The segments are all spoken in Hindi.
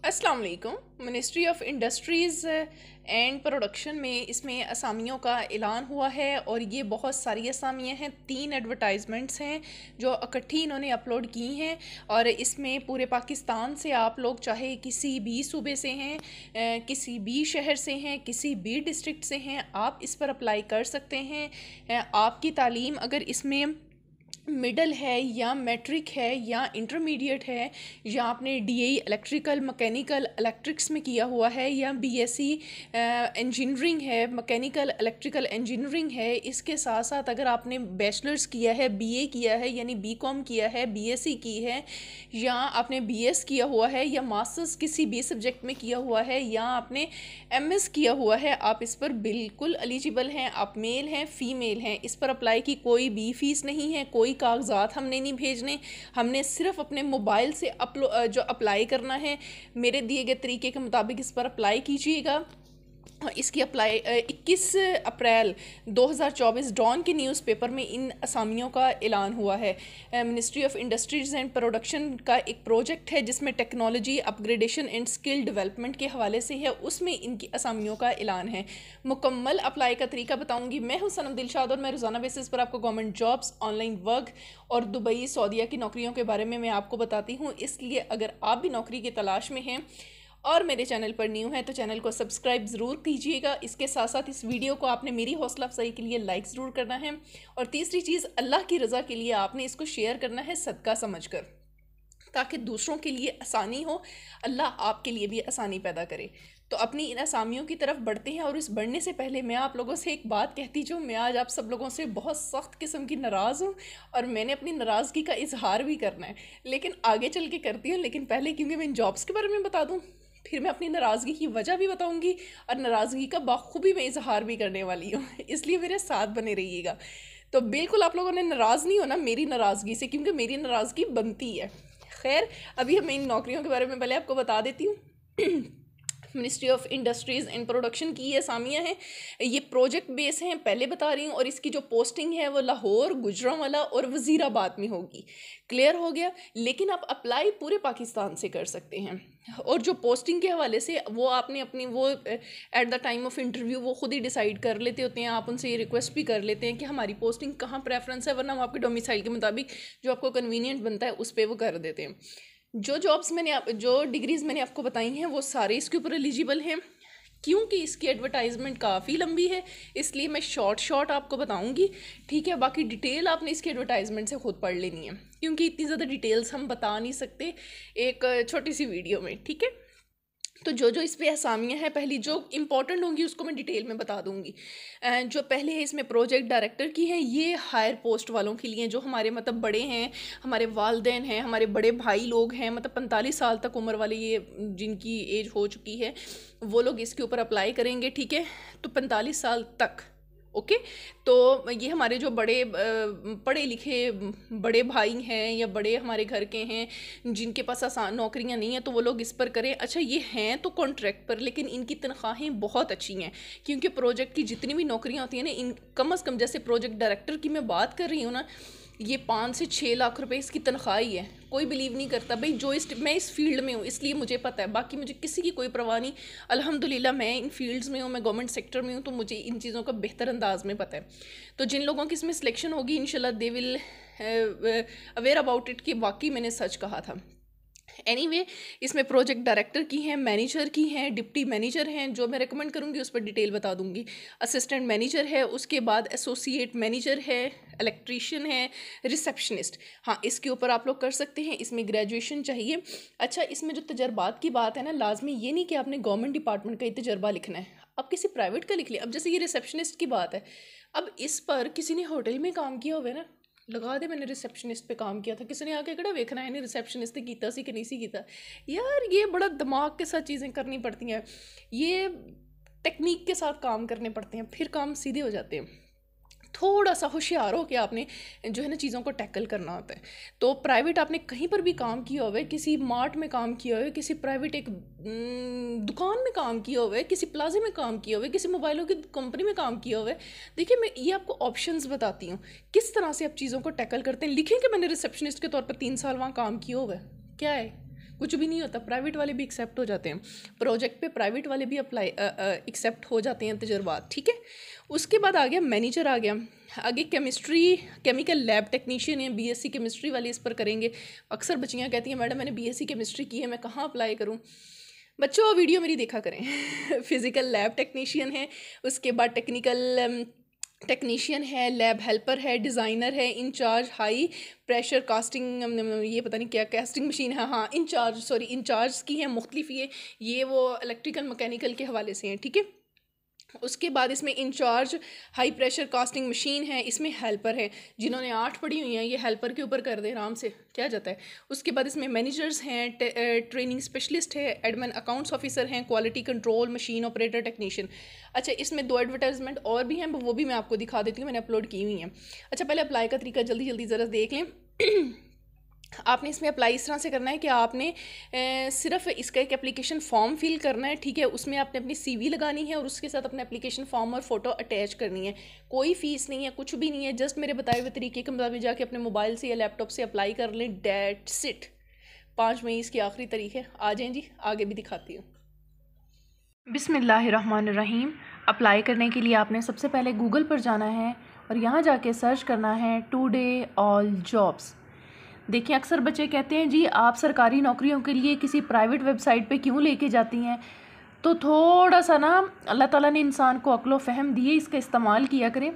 अस्सलाम वालेकुम। Ministry of industries and production में इसमें असामियों का ऐलान हुआ है और ये बहुत सारी असामियाँ हैं। 3 एडवर्टाइजमेंट्स हैं जो इकट्ठी इन्होंने अपलोड की हैं और इसमें पूरे पाकिस्तान से आप लोग चाहे किसी भी सूबे से हैं, किसी भी शहर से हैं, किसी भी डिस्ट्रिक्ट से हैं, आप इस पर अप्लाई कर सकते हैं। आपकी तालीम अगर इसमें मिडल है या मैट्रिक है या इंटरमीडिएट है या आपने डीएई इलेक्ट्रिकल मैकेनिकल इलेक्ट्रिक्स में किया हुआ है या बीएससी इंजीनियरिंग है, मैकेनिकल इलेक्ट्रिकल इंजीनियरिंग है, इसके साथ साथ अगर आपने बैचलर्स किया है, बीए किया है यानी बीकॉम किया है, बीएससी की है या आपने बीएस किया हुआ है या मास्टर्स किसी भी सब्जेक्ट में किया हुआ है या आपने एमएस किया हुआ है, आप इस पर बिल्कुल एलिजिबल हैं। आप मेल हैं, फीमेल हैं, इस पर अप्लाई की कोई भी फ़ीस नहीं है, कोई कागजात हमने नहीं भेजने, हमने सिर्फ अपने मोबाइल से जो अप्लाई करना है। मेरे दिए गए तरीके के मुताबिक इस पर अप्लाई कीजिएगा। इसकी अप्लाई 21 अप्रैल 2024 डॉन के न्यूज़पेपर में इन असामियों का ऐलान हुआ है। Ministry of industries and production का एक प्रोजेक्ट है जिसमें technology upgradation and skill development के हवाले से है, उसमें इनकी असामियों का ऐलान है। मुकम्मल अप्लाई का तरीका बताऊंगी। मैं हूं सनम दिलशाद और मैं रोज़ाना बेसिस पर आपको गवर्नमेंट जॉब्स, ऑनलाइन वर्क और दुबई सऊदीया की नौकरियों के बारे में मैं आपको बताती हूँ। इसलिए अगर आप भी नौकरी की तलाश में हैं और मेरे चैनल पर न्यू है तो चैनल को सब्सक्राइब ज़रूर कीजिएगा। इसके साथ साथ इस वीडियो को आपने मेरी हौसला अफजाई के लिए लाइक ज़रूर करना है और तीसरी चीज़, अल्लाह की रज़ा के लिए आपने इसको शेयर करना है सदका समझकर, ताकि दूसरों के लिए आसानी हो, अल्लाह आपके लिए भी आसानी पैदा करे। तो अपनी इन असामियों की तरफ बढ़ते हैं और इस बढ़ने से पहले मैं आप लोगों से एक बात कहती जो मैं आज आप सब लोगों से बहुत सख्त किस्म की नाराज़ हूँ और मैंने अपनी नाराज़गी का इजहार भी करना है, लेकिन आगे चल के करती हूँ। लेकिन पहले क्योंकि मैं इन जॉब्स के बारे में बता दूँ, फिर मैं अपनी नाराज़गी की वजह भी बताऊंगी और नाराज़गी का बाखूबी मैं इजहार भी करने वाली हूँ, इसलिए मेरे साथ बने रहिएगा। तो बिल्कुल आप लोगों ने नाराज़ नहीं होना मेरी नाराज़गी से, क्योंकि मेरी नाराज़गी बनती है। खैर, अभी हम इन नौकरियों के बारे में पहले आपको बता देती हूँ। Ministry of industries and production की ये असामियाँ हैं, ये प्रोजेक्ट बेस हैं, पहले बता रही हूँ। और इसकी जो पोस्टिंग है वो लाहौर, गुजरांवाला और वज़ीराबाद में होगी। क्लियर हो गया। लेकिन आप अप्लाई पूरे पाकिस्तान से कर सकते हैं और जो पोस्टिंग के हवाले से वो आपने अपनी वो at the time of interview वो खुद ही डिसाइड कर लेते होते हैं। आप उनसे ये रिक्वेस्ट भी कर लेते हैं कि हमारी पोस्टिंग कहाँ प्रेफरेंस है, वरना वो आपके डोमिसाइल के मुताबिक जो आपको कन्वीनियंट बनता है उस पर वो कर देते हैं। जो डिग्रीज़ मैंने आपको बताई हैं वो सारे इसके ऊपर एलिजिबल हैं। क्योंकि इसकी एडवर्टाइजमेंट काफ़ी लंबी है इसलिए मैं शॉर्ट आपको बताऊंगी, ठीक है। बाकी डिटेल आपने इसकी एडवर्टाइजमेंट से खुद पढ़ लेनी है, क्योंकि इतनी ज़्यादा डिटेल्स हम बता नहीं सकते एक छोटी सी वीडियो में, ठीक है। तो जो इस पे असामियाँ हैं, पहली जो इंपॉर्टेंट होंगी उसको मैं डिटेल में बता दूंगी। जो पहले है इसमें प्रोजेक्ट डायरेक्टर की है, ये हायर पोस्ट वालों के लिए, जो हमारे मतलब बड़े हैं, हमारे वालदेन हैं, हमारे बड़े भाई लोग हैं, मतलब 45 साल तक उम्र वाले, ये जिनकी एज हो चुकी है वो लोग इसके ऊपर अप्लाई करेंगे, ठीक है। तो 45 साल तक, ओके। तो ये हमारे जो बड़े पढ़े लिखे बड़े भाई हैं या बड़े हमारे घर के हैं जिनके पास आसान नौकरियां नहीं हैं तो वो लोग इस पर करें। अच्छा, ये हैं तो कॉन्ट्रैक्ट पर, लेकिन इनकी तनख्वाहें बहुत अच्छी हैं, क्योंकि प्रोजेक्ट की जितनी भी नौकरियां होती हैं ना, इन कम अज़ कम, जैसे प्रोजेक्ट डायरेक्टर की मैं बात कर रही हूँ ना, ये 5 से 6 लाख रुपए इसकी तनख्वाह ही है। कोई बिलीव नहीं करता भाई, मैं इस फील्ड में हूँ इसलिए मुझे पता है, बाकी मुझे किसी की कोई परवाह नहीं। अल्हम्दुलिल्लाह मैं इन फील्ड्स में हूँ, मैं गवर्नमेंट सेक्टर में हूँ, तो मुझे इन चीज़ों का बेहतर अंदाज में पता है। तो जिन लोगों की इसमें सिलेक्शन होगी इंशाल्लाह they will aware about it कि वाकई मैंने सच कहा था। एनीवे, इसमें प्रोजेक्ट डायरेक्टर की हैं, मैनेजर की हैं, डिप्टी मैनेजर हैं, जो मैं रेकमेंड करूँगी उस पर डिटेल बता दूँगी। असिस्टेंट मैनेजर है, उसके बाद एसोसिएट मैनेजर है, इलेक्ट्रीशियन है, रिसेप्शनिस्ट। हाँ, इसके ऊपर आप लोग कर सकते हैं। इसमें ग्रेजुएशन चाहिए। अच्छा, इसमें जो तजर्बात की बात है ना, लाजमी ये नहीं कि आपने गवर्नमेंट डिपार्टमेंट का ही तजर्बा लिखना है, आप किसी प्राइवेट का लिख लें। अब जैसे ये रिसेप्शनिस्ट की बात है, अब इस पर किसी ने होटल में काम किया हुआ है ना, लगा दे मैंने रिसेप्शनिस्ट पे काम किया था, किसी ने आके कड़ा वेखना है नहीं रिसेप्शनिस्ट ने कीता सी कि नहीं सी कीता। यार, ये बड़ा दिमाग के साथ चीज़ें करनी पड़ती हैं, ये टेक्निक के साथ काम करने पड़ते हैं, फिर काम सीधे हो जाते हैं। थोड़ा सा होशियार हो के आपने जो है ना चीज़ों को टैकल करना होता है। तो प्राइवेट आपने कहीं पर भी काम किया हुआ है, किसी मार्ट में काम किया हुआ है, किसी प्राइवेट एक दुकान में काम किया हुआ है, किसी प्लाजे में काम किया हुआ है, किसी मोबाइलों की कंपनी में काम किया हुआ है, देखिए मैं ये आपको ऑप्शंस बताती हूँ किस तरह से आप चीज़ों को टैकल करते हैं। लिखें कि मैंने रिसेप्शनिस्ट के तौर पर 3 साल वहाँ काम किया हुआ है, क्या है, कुछ भी नहीं होता, प्राइवेट वाले भी एक्सेप्ट हो जाते हैं प्रोजेक्ट पे, प्राइवेट वाले भी अप्लाई एक्सेप्ट हो जाते हैं तजुर्बात, ठीक है। उसके बाद आ गया मैनेजर, आ गया आगे केमिस्ट्री, केमिकल लैब टेक्नीशियन है, बीएससी केमिस्ट्री वाले इस पर करेंगे। अक्सर बच्चियाँ कहती हैं मैडम मैंने बीएससी केमिस्ट्री की है, मैं कहाँ अप्लाई करूँ। बच्चों वीडियो मेरी देखा करें फिज़िकल लैब टेक्नीशियन है, उसके बाद टेक्निकल टेक्नीशियन है, लैब हेल्पर है, डिज़ाइनर है, इंचार्ज हाई प्रेशर कास्टिंग, ये पता नहीं क्या कास्टिंग मशीन है, हाँ इंचार्ज, सॉरी इंचार्ज की हैं मुख्तलिफ, ये वो इलेक्ट्रिकल मैकेनिकल के हवाले से हैं, ठीक है। उसके बाद इसमें incharge high pressure casting machine है, इसमें हेल्पर है, जिन्होंने 8 पढ़ी हुई हैं ये हेल्पर के ऊपर कर दें आराम से, क्या जाता है। उसके बाद इसमें मैनेजर्स हैं, ट्रेनिंग स्पेशलिस्ट है, एडमिन अकाउंट्स ऑफिसर हैं, quality control machine operator technician. अच्छा, इसमें 2 एडवर्टाइजमेंट और भी हैं, वो भी मैं आपको दिखा देती हूँ, मैंने अपलोड की हुई हैं। अच्छा, पहले अप्लाई का तरीका जल्दी जल्दी ज़रा देख लें। आपने इसमें अप्लाई इस तरह से करना है कि आपने सिर्फ इसका एक एप्लीकेशन फॉर्म फिल करना है, ठीक है। उसमें आपने अपनी सीवी लगानी है और उसके साथ अपने एप्लीकेशन फॉर्म और फ़ोटो अटैच करनी है। कोई फ़ीस नहीं है, कुछ भी नहीं है, जस्ट मेरे बताए हुए तरीके के मुताबिक जाके अपने मोबाइल से या लैपटॉप से अप्लाई कर लें, डेट्स इट। 5 मई इसकी आखिरी तारीख है। आ जाएँ जी, आगे भी दिखाती हूँ। बिस्मिल्लाहिर्रहमानिर्रहीम। अप्लाई करने के लिए आपने सबसे पहले गूगल पर जाना है और यहाँ जाके सर्च करना है टुडे ऑल जॉब्स। देखिए, अक्सर बच्चे कहते हैं जी आप सरकारी नौकरियों के लिए किसी प्राइवेट वेबसाइट पे क्यों लेके जाती हैं। तो थोड़ा सा ना अल्लाह ताला ने इंसान को अक्ल व फ़हम दिए, इसका इस्तेमाल किया करें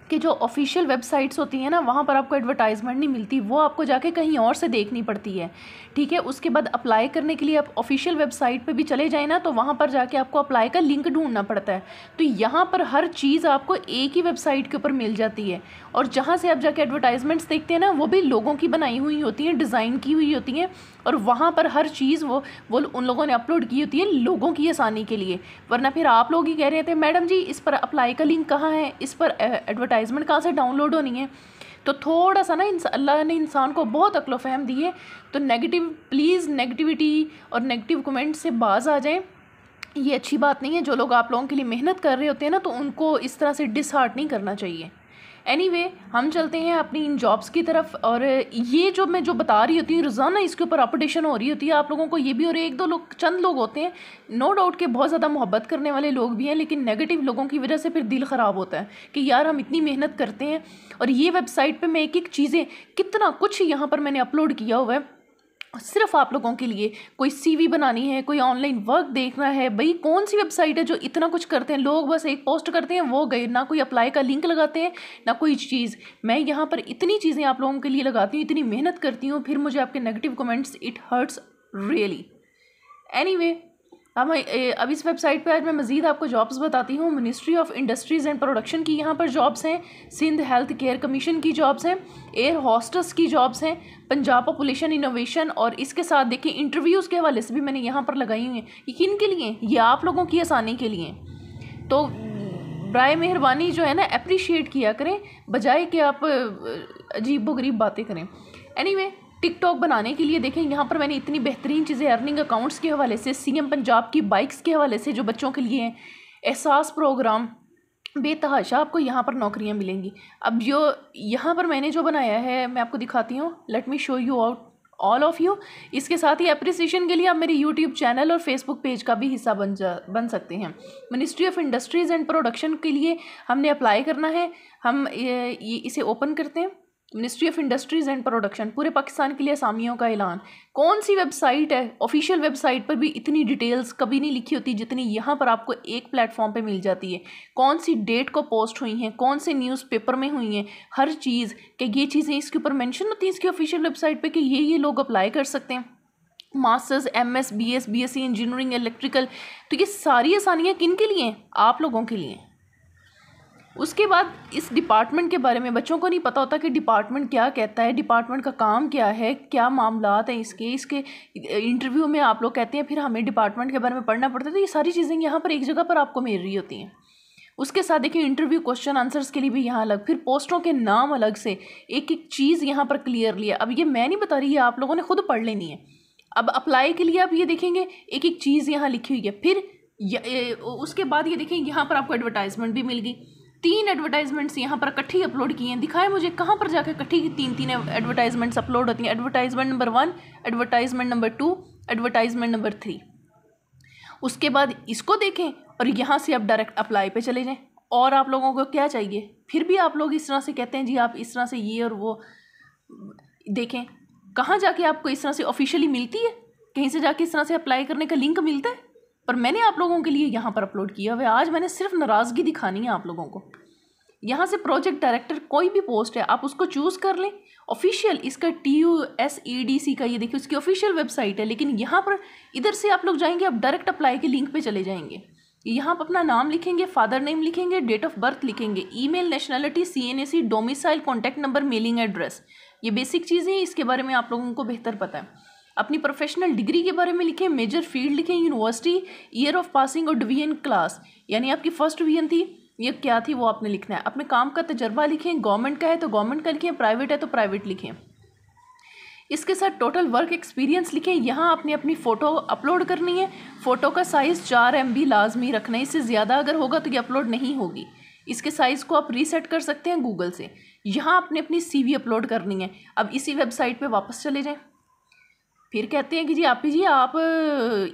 कि जो ऑफिशियल वेबसाइट्स होती हैं ना वहाँ पर आपको एडवर्टाइजमेंट नहीं मिलती, वो आपको जाके कहीं और से देखनी पड़ती है, ठीक है। उसके बाद अप्लाई करने के लिए आप ऑफिशियल वेबसाइट पे भी चले जाएँ ना तो वहाँ पर जाके आपको अप्लाई का लिंक ढूंढना पड़ता है। तो यहाँ पर हर चीज़ आपको एक ही वेबसाइट के ऊपर मिल जाती है और जहाँ से आप जाके एडवर्टाइजमेंट्स देखते हैं ना वो भी लोगों की बनाई हुई होती हैं, डिज़ाइन की हुई होती हैं और वहाँ पर हर चीज़ वो उन लोगों ने अपलोड की होती है लोगों की आसानी के लिए। वरना फिर आप लोग ही कह रहे थे मैडम जी इस पर अप्लाई का लिंक कहाँ है, इस पर एडवर्टाइजमेंट कहाँ से डाउनलोड होनी है। तो थोड़ा सा ना अल्लाह ने इंसान को बहुत अक्ल फ़हम दी है, तो प्लीज़ नेगेटिविटी और नेगेटिव कमेंट से बाज आ जाएं, ये अच्छी बात नहीं है। जो लोग आप लोगों के लिए मेहनत कर रहे होते हैं ना तो उनको इस तरह से डिसहार्ट नहीं करना चाहिए। एनीवे, हम चलते हैं अपनी इन जॉब्स की तरफ। और ये जो मैं बता रही होती हूँ रोज़ाना इसके ऊपर अपडेशन हो रही होती है आप लोगों को, ये भी। और 1-2 लोग, चंद लोग होते हैं नो डाउट के बहुत ज़्यादा मोहब्बत करने वाले लोग भी हैं, लेकिन नेगेटिव लोगों की वजह से फिर दिल ख़राब होता है कि यार हम इतनी मेहनत करते हैं और ये वेबसाइट पर मैं एक चीज़ें कितना कुछ यहाँ पर मैंने अपलोड किया हुआ है सिर्फ आप लोगों के लिए। कोई सीवी बनानी है, कोई ऑनलाइन वर्क देखना है, भाई कौन सी वेबसाइट है जो इतना कुछ करते हैं लोग, बस एक पोस्ट करते हैं वो गए, ना कोई अप्लाई का लिंक लगाते हैं ना कोई चीज़। मैं यहाँ पर इतनी चीज़ें आप लोगों के लिए लगाती हूँ, इतनी मेहनत करती हूँ, फिर मुझे आपके negative comments, it hurts really. Anyway, अब इस वेबसाइट पे आज मैं मज़ीद आपको जॉब्स बताती हूँ। Ministry of industries and production की यहाँ पर जॉब्स हैं, सिंध हेल्थ केयर कमीशन की जॉब्स हैं, एयर हॉस्टेस की जॉब्स हैं, पंजाब पॉपुलेशन इनोवेशन, और इसके साथ देखिए इंटरव्यूज़ के हवाले से भी मैंने यहाँ पर लगाई हुई हैं। ये किन के लिए? ये आप लोगों की आसानी के लिए। तो बराए मेहरबानी जो है ना अप्रिशिएट किया करें, बजाय कि आप अजीब व गरीब बातें करें। एनीवे, टिकटॉक बनाने के लिए देखें यहाँ पर मैंने इतनी बेहतरीन चीज़ें अर्निंग अकाउंट्स के हवाले से, सीएम पंजाब की बाइक्स के हवाले से जो बच्चों के लिए हैं, एहसास प्रोग्राम, बेतहाशा आपको यहाँ पर नौकरियाँ मिलेंगी। अब जो यहाँ पर मैंने जो बनाया है मैं आपको दिखाती हूँ, let me show you out all of you. इसके साथ ही अप्रिसिएशन के लिए आप मेरे यूट्यूब चैनल और फेसबुक पेज का भी हिस्सा बन सकते हैं। Ministry of industries and production के लिए हमने अप्लाई करना है। हम इसे ओपन करते हैं। Ministry of industries and production, पूरे पाकिस्तान के लिए असामियों का ऐलान। कौन सी वेबसाइट है, ऑफिशियल वेबसाइट पर भी इतनी डिटेल्स कभी नहीं लिखी होती जितनी यहाँ पर आपको एक प्लेटफॉर्म पे मिल जाती है। कौन सी डेट को पोस्ट हुई हैं, कौन से न्यूज़पेपर में हुई हैं, हर चीज़ कि ये चीज़ें इसके ऊपर मेंशन होती हैं इसकी ऑफिशियल वेबसाइट पे कि ये लोग अप्लाई कर सकते हैं। Masters, MS, BS, BSc engineering, electrical, तो ये सारी आसानियाँ किन के लिए हैं? आप लोगों के लिए। उसके बाद इस डिपार्टमेंट के बारे में बच्चों को नहीं पता होता कि डिपार्टमेंट क्या कहता है, डिपार्टमेंट का काम क्या है, क्या मामलात हैं इसके इंटरव्यू में आप लोग कहते हैं फिर हमें डिपार्टमेंट के बारे में पढ़ना पड़ता है। तो ये सारी चीज़ें यहाँ पर एक जगह पर आपको मिल रही होती हैं। उसके साथ देखिए इंटरव्यू क्वेश्चन आंसर्स के लिए भी यहाँ अलग, फिर पोस्टों के नाम अलग से, एक चीज़ यहाँ पर क्लियरली है। अब ये मैं नहीं बता रही है, आप लोगों ने खुद पढ़ लेनी है। अब अप्लाई के लिए आप ये देखेंगे एक चीज़ यहाँ लिखी हुई है। फिर उसके बाद ये देखें यहाँ पर आपको एडवर्टाइजमेंट भी मिल गई। 3 एडवर्टाइजमेंट्स यहाँ पर इकट्ठी अपलोड की हैं। दिखाएं मुझे कहाँ पर जाकर इकट्ठी 3 एडवर्टाइजमेंट्स अपलोड होती हैं। Advertisement number 1, advertisement number 2, advertisement number 3। उसके बाद इसको देखें और यहाँ से आप डायरेक्ट अप्लाई पे चले जाएं। और आप लोगों को क्या चाहिए? फिर भी आप लोग इस तरह से कहते हैं जी आप इस तरह से ये और वो। देखें कहाँ जाके आपको इस तरह से ऑफिशियली मिलती है, कहीं से जाके इस तरह से अप्लाई करने का लिंक मिलता है। पर मैंने आप लोगों के लिए यहाँ पर अपलोड किया हुआ है। आज मैंने सिर्फ नाराज़गी दिखानी है आप लोगों को। यहाँ से प्रोजेक्ट डायरेक्टर कोई भी पोस्ट है आप उसको चूज़ कर लें। ऑफिशियल इसका TUSEDC का ये देखिए उसकी ऑफिशियल वेबसाइट है। लेकिन यहाँ पर इधर से आप लोग जाएंगे, आप डायरेक्ट अप्लाई के लिंक पे चले जाएंगे। यहाँ पर अपना नाम लिखेंगे, फादर नेम लिखेंगे, डेट ऑफ बर्थ लिखेंगे, email, nationality, CNAC, domicile, contact number, mailing address. ये बेसिक चीज़ें हैं, इसके बारे में आप लोगों को बेहतर पता है। अपनी प्रोफेशनल डिग्री के बारे में लिखें, मेजर फील्ड लिखें, यूनिवर्सिटी, ईयर ऑफ पासिंग और डिवीजन क्लास, यानी आपकी फर्स्ट डिवीजन थी ये क्या थी वो आपने लिखना है। अपने काम का तजर्बा लिखें, गवर्नमेंट का है तो गवर्नमेंट का लिखें, प्राइवेट है तो प्राइवेट लिखें। इसके साथ टोटल वर्क एक्सपीरियंस लिखें। यहाँ आपने अपनी फ़ोटो अपलोड करनी है। फ़ोटो का साइज़ 4 MB लाजमी रखना है, इससे ज़्यादा अगर होगा तो ये अपलोड नहीं होगी। इसके साइज़ को आप रीसेट कर सकते हैं गूगल से। यहाँ आपने अपनी CV अपलोड करनी है। अब इसी वेबसाइट पे वापस चले जाएं। फिर कहते हैं कि जी आप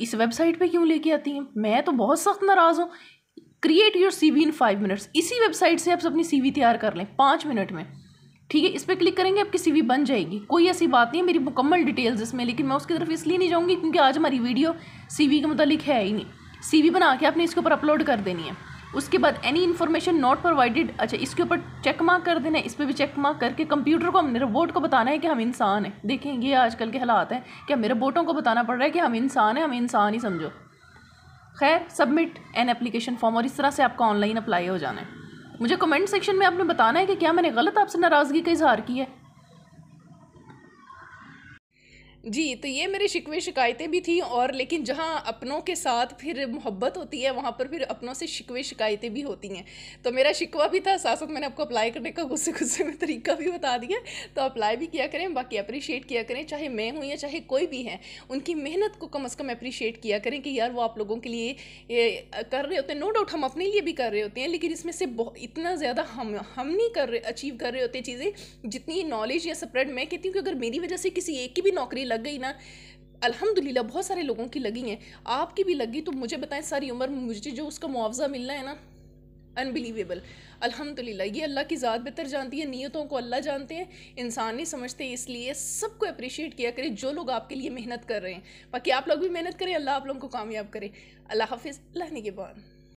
इस वेबसाइट पे क्यों लेके आती हैं? मैं तो बहुत सख्त नाराज़ हूँ। Create your CV in 5 minutes. इसी वेबसाइट से आप अपनी CV तैयार कर लें 5 मिनट में, ठीक है। इस पर क्लिक करेंगे आपकी CV बन जाएगी। कोई ऐसी बात नहीं है, मेरी मुकम्मल डिटेल्स इसमें, लेकिन मैं उसकी तरफ इसलिए नहीं जाऊँगी क्योंकि आज हमारी वीडियो CV के मुतालिक है ही नहीं। CV बना के आपने इसके ऊपर अपलोड कर देनी है। उसके बाद एनी इन्फॉर्मेशन नॉट प्रोवाइडेड, अच्छा इसके ऊपर चेक मार्क कर देना है। इस पर भी चेक मार्क करके कंप्यूटर को, हमने रोबोट को बताना है कि हम इंसान हैं। देखें ये आजकल के हालात हैं कि हमें रोबोटों को बताना पड़ रहा है कि हम इंसान हैं, हम इंसान ही समझो। खैर, सबमिट एन एप्लीकेशन फॉर्म, और इस तरह से आपका ऑनलाइन अप्लाई हो जाना है। मुझे कमेंट सेक्शन में आपने बताना है कि क्या मैंने गलत आपसे नाराज़गी का इजहार किया है। जी, तो ये मेरी शिकवे शिकायतें भी थी, और लेकिन जहाँ अपनों के साथ फिर मोहब्बत होती है वहाँ पर फिर अपनों से शिकवे शिकायतें भी होती हैं। तो मेरा शिकवा भी था, साथ साथ मैंने आपको अप्लाई करने का गुस्से में तरीका भी बता दिया। तो अप्लाई भी किया करें, बाकी अप्रिशिएट किया करें, चाहे मैं हूँ या चाहे कोई भी है, उनकी मेहनत को कम से कम अप्रिशिएट किया करें कि यार वो आप लोगों के लिए कर रहे होते हैं। नो डाउट हम अपने लिए भी कर रहे होते हैं, लेकिन इसमें से इतना ज़्यादा हम नहीं कर रहे, अचीव कर रहे होते हैं चीज़ें जितनी नॉलेज या स्प्रेड मैं कहती हूँ कि अगर मेरी वजह से किसी एक की भी नौकरी लग गई ना, अल्हम्दुलिल्लाह बहुत सारे लोगों की लगी हैं, आपकी भी लगी, तो मुझे बताएं सारी उम्र मुझे जो उसका मुआवजा मिलना है ना, अनबिलीवेबल। अल्हम्दुलिल्लाह ये अल्लाह की ज़ात बेहतर जानती है, नियतों को अल्लाह जानते हैं, इंसान नहीं समझते। इसलिए सबको अप्रिशिएट किया करें जो लोग आपके लिए मेहनत कर रहे हैं। बाकी आप लोग भी मेहनत करें, अल्लाह आप लोगों को कामयाब करे। अल्लाह हाफिज़, अल्लाह निगहबान।